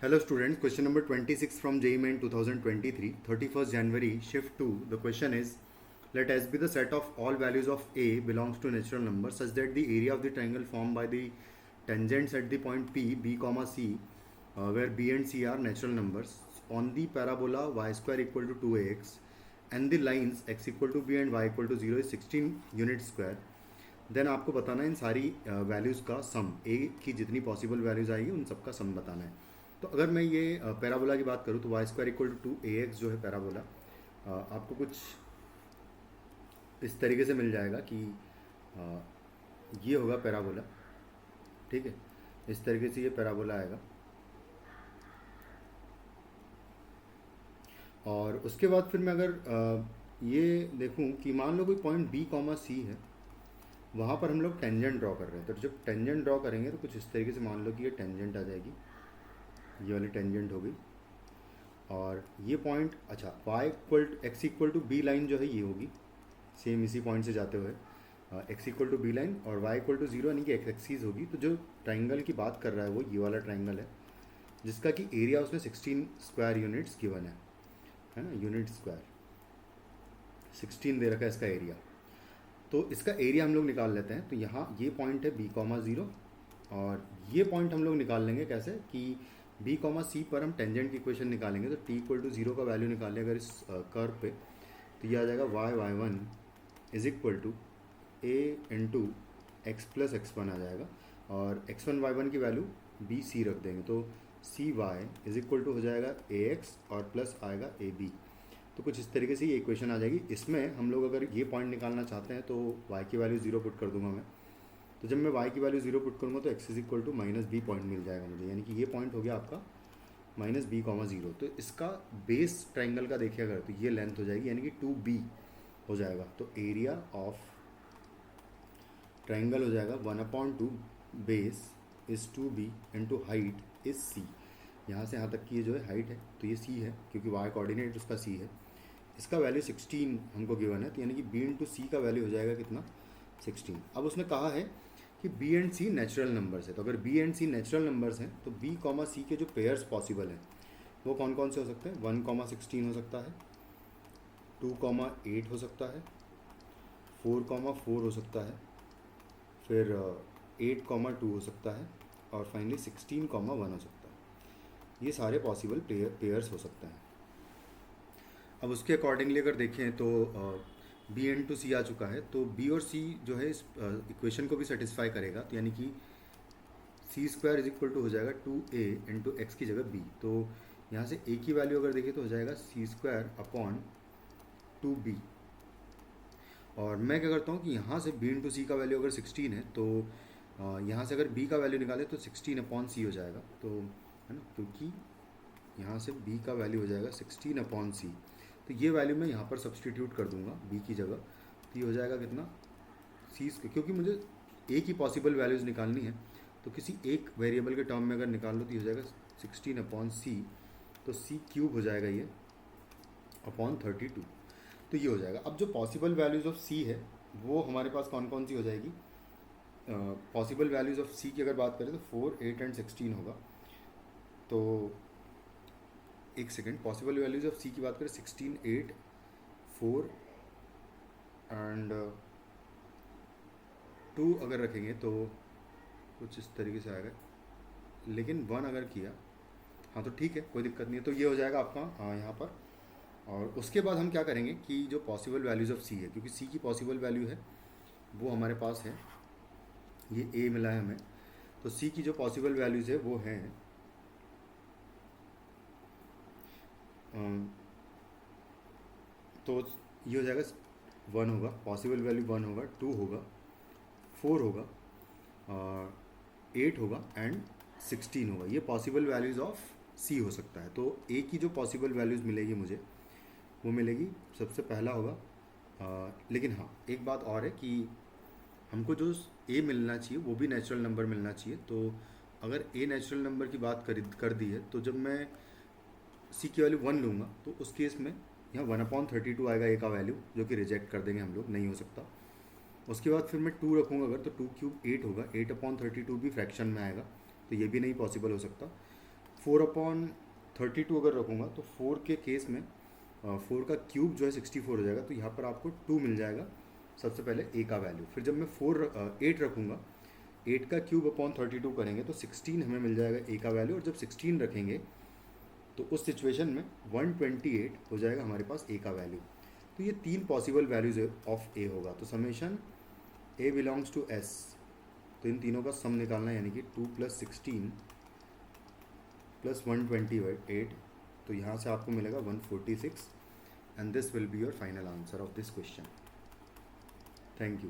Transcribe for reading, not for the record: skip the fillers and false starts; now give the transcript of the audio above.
Hello students, question number 26 from JEE Main 2023, 31st January, shift 2. The question is, let S be the set of all values of A belongs to natural number such that the area of the triangle formed by the tangents at the point P, B, C, where B and C are natural numbers, on the parabola y square equal to 2ax and the lines x equal to b and y equal to 0 is 16 unit square. Then आपको बताना है इन सारी values का सम, ए की जितनी possible values आएगी उन सब का सम बताना है. तो अगर मैं ये पैराबोला की बात करूँ तो Y square equal to A X जो है पैराबोला, आपको कुछ इस तरीके से मिल जाएगा कि ये होगा पैराबोला. ठीक है, इस तरीके से ये पैराबोला आएगा. और उसके बाद फिर मैं अगर ये देखूं कि मान लो कोई पॉइंट बी कॉमा सी है, वहाँ पर हम लोग टेंजेंट ड्रॉ कर रहे हैं. तो जब टेंजेंट ड्रॉ करेंगे तो कुछ इस तरीके से मान लो कि ये टेंजेंट आ जाएगी, ये वाली टेंजेंट हो गई. और ये पॉइंट, अच्छा Y equal X equal to B line जो है ये होगी, सेम इसी पॉइंट से जाते हुए X equal to B line और वाई इक्वल टू जीरो यानी कि एक्स एक्सीज होगी. तो जो ट्राइंगल की बात कर रहा है वो ये वाला ट्राइंगल है जिसका कि एरिया उसमें 16 स्क्वायर यूनिट्स गिवन है ना, यूनिट स्क्वायर 16 दे रखा है इसका एरिया. तो इसका एरिया हम लोग निकाल लेते हैं. तो यहाँ ये पॉइंट है बी कॉमा ज़ीरो और ये पॉइंट हम लोग निकाल लेंगे कैसे कि बी कॉमा सी पर हम टेंजेंट की इक्वेशन निकालेंगे. तो टी इक्वल टू जीरो का वैल्यू निकालें अगर इस कर्व पे, तो ये आ जाएगा y one is equal to a into x plus x one आ जाएगा. और एक्स वन वाई वन की वैल्यू बी सी रख देंगे तो c y is equal to हो जाएगा ए एक्स और प्लस आएगा ए बी. तो कुछ इस तरीके से ये इक्वेशन आ जाएगी. इसमें हम लोग अगर ये पॉइंट निकालना चाहते हैं तो y की वैल्यू जीरो पुट कर दूंगा मैं. तो जब मैं y की वैल्यू जीरो पुट करूँगा तो x is equal to minus b point मिल जाएगा मुझे, यानी कि ये पॉइंट हो गया आपका माइनस बी कॉमा जीरो. तो इसका बेस ट्राइंगल का देखिए अगर, तो ये लेंथ हो जाएगी यानी कि 2b हो जाएगा. तो एरिया ऑफ ट्राइंगल हो जाएगा 1/2 base is 2b into height is c. यहाँ से यहाँ तक की ये जो है हाइट है तो ये c है क्योंकि y कोऑर्डिनेट उसका c है. इसका वैल्यू 16 हमको गिवन है, तो यानी कि b इंटू सी का वैल्यू हो जाएगा कितना, 16. अब उसने कहा है कि b and c natural numbers है. तो अगर b and c natural numbers हैं तो b कॉमा सी के जो पेयर्स पॉसिबल हैं वो कौन कौन से हो सकते हैं. 1 कॉमा 16 हो सकता है, 2 कॉमा 8 हो सकता है, 4 कॉमा 4 हो सकता है, फिर 8 कॉमा 2 हो सकता है और फाइनली 16 कॉमा 1 हो सकता है. ये सारे पॉसिबल पेयर्स हो सकते हैं. अब उसके अकॉर्डिंगली अगर देखें तो बी एंड टू सी आ चुका है, तो बी और सी जो है इस इक्वेशन को भी सेटिस्फाई करेगा. तो यानी कि सी स्क्वायर इज इक्वल टू हो जाएगा 2a इंटू एक्स की जगह b. तो यहाँ से a की वैल्यू अगर देखें तो हो जाएगा सी स्क्वायर अपॉन 2b. और मैं क्या करता हूँ कि यहाँ से b इंटू सी का वैल्यू अगर 16 है तो यहाँ से अगर b का वैल्यू निकालें तो 16 अपॉन सी हो जाएगा. तो है ना, क्योंकि यहाँ से b का वैल्यू हो जाएगा 16 अपॉन सी. तो ये वैल्यू मैं यहाँ पर सब्सटीट्यूट कर दूंगा b की जगह. तो ये हो जाएगा कितना, सी, क्योंकि मुझे a की पॉसिबल वैल्यूज़ निकालनी है तो किसी एक वेरिएबल के टर्म में अगर निकाल लो तो ये हो जाएगा 16 अपॉन सी. तो सी क्यूब हो जाएगा ये अपॉन 32. तो ये हो जाएगा. अब जो पॉसिबल वैल्यूज़ ऑफ सी है वो हमारे पास कौन कौन सी हो जाएगी. पॉसिबल वैल्यूज़ ऑफ सी की अगर बात करें तो 4, 8 एंड 16 होगा. तो एक सेकेंड, पॉसिबल वैल्यूज ऑफ सी की बात करें 16, 8, 4 एंड 2 अगर रखेंगे तो कुछ इस तरीके से आएगा. लेकिन 1 अगर किया, हाँ तो ठीक है, कोई दिक्कत नहीं है. तो ये हो जाएगा आपका यहाँ पर. और उसके बाद हम क्या करेंगे कि जो पॉसिबल वैल्यूज़ ऑफ सी है, क्योंकि सी की पॉसिबल वैल्यू है वो हमारे पास है, ये ए मिला है हमें. तो सी की जो पॉसिबल वैल्यूज़ है वो हैं तो ये हो जाएगा 1 होगा, पॉसिबल वैल्यू 1 होगा, 2 होगा, 4 होगा, 8 होगा एंड 16 होगा. ये पॉसिबल वैल्यूज़ ऑफ सी हो सकता है. तो ए की जो पॉसिबल वैल्यूज़ मिलेगी मुझे वो मिलेगी, सबसे पहला होगा लेकिन हाँ एक बात और है कि हमको जो ए मिलना चाहिए वो भी नेचुरल नंबर मिलना चाहिए. तो अगर ए नेचुरल नंबर की बात कर दी है तो जब मैं सी की वैल्यू 1 लूँगा तो उस केस में यहाँ 1/32 आएगा ए का वैल्यू, जो कि रिजेक्ट कर देंगे हम लोग, नहीं हो सकता. उसके बाद फिर मैं 2 रखूँगा अगर, तो 2 क्यूब 8 होगा, 8/32 भी फ्रैक्शन में आएगा तो ये भी नहीं पॉसिबल हो सकता. 4/32 अगर रखूँगा तो 4 के केस में 4 का क्यूब जो है 64 हो जाएगा, तो यहाँ पर आपको 2 मिल जाएगा सबसे पहले ए का वैल्यू। फिर जब मैं 8 रखूँगा, 8 का क्यूब अपॉन 32 करेंगे तो 16 हमें मिल जाएगा ए का वैल्यू, और जब 16 रखेंगे तो उस सिचुएशन में 128 हो जाएगा हमारे पास ए का वैल्यू। तो ये 3 पॉसिबल वैल्यूज ऑफ ए होगा। तो summation A belongs to S, तो इन तीनों का सम निकालना है, यानी कि 2 + 16 + 128, तो यहाँ से आपको मिलेगा 146, and this will be your final answer of this question. Thank you.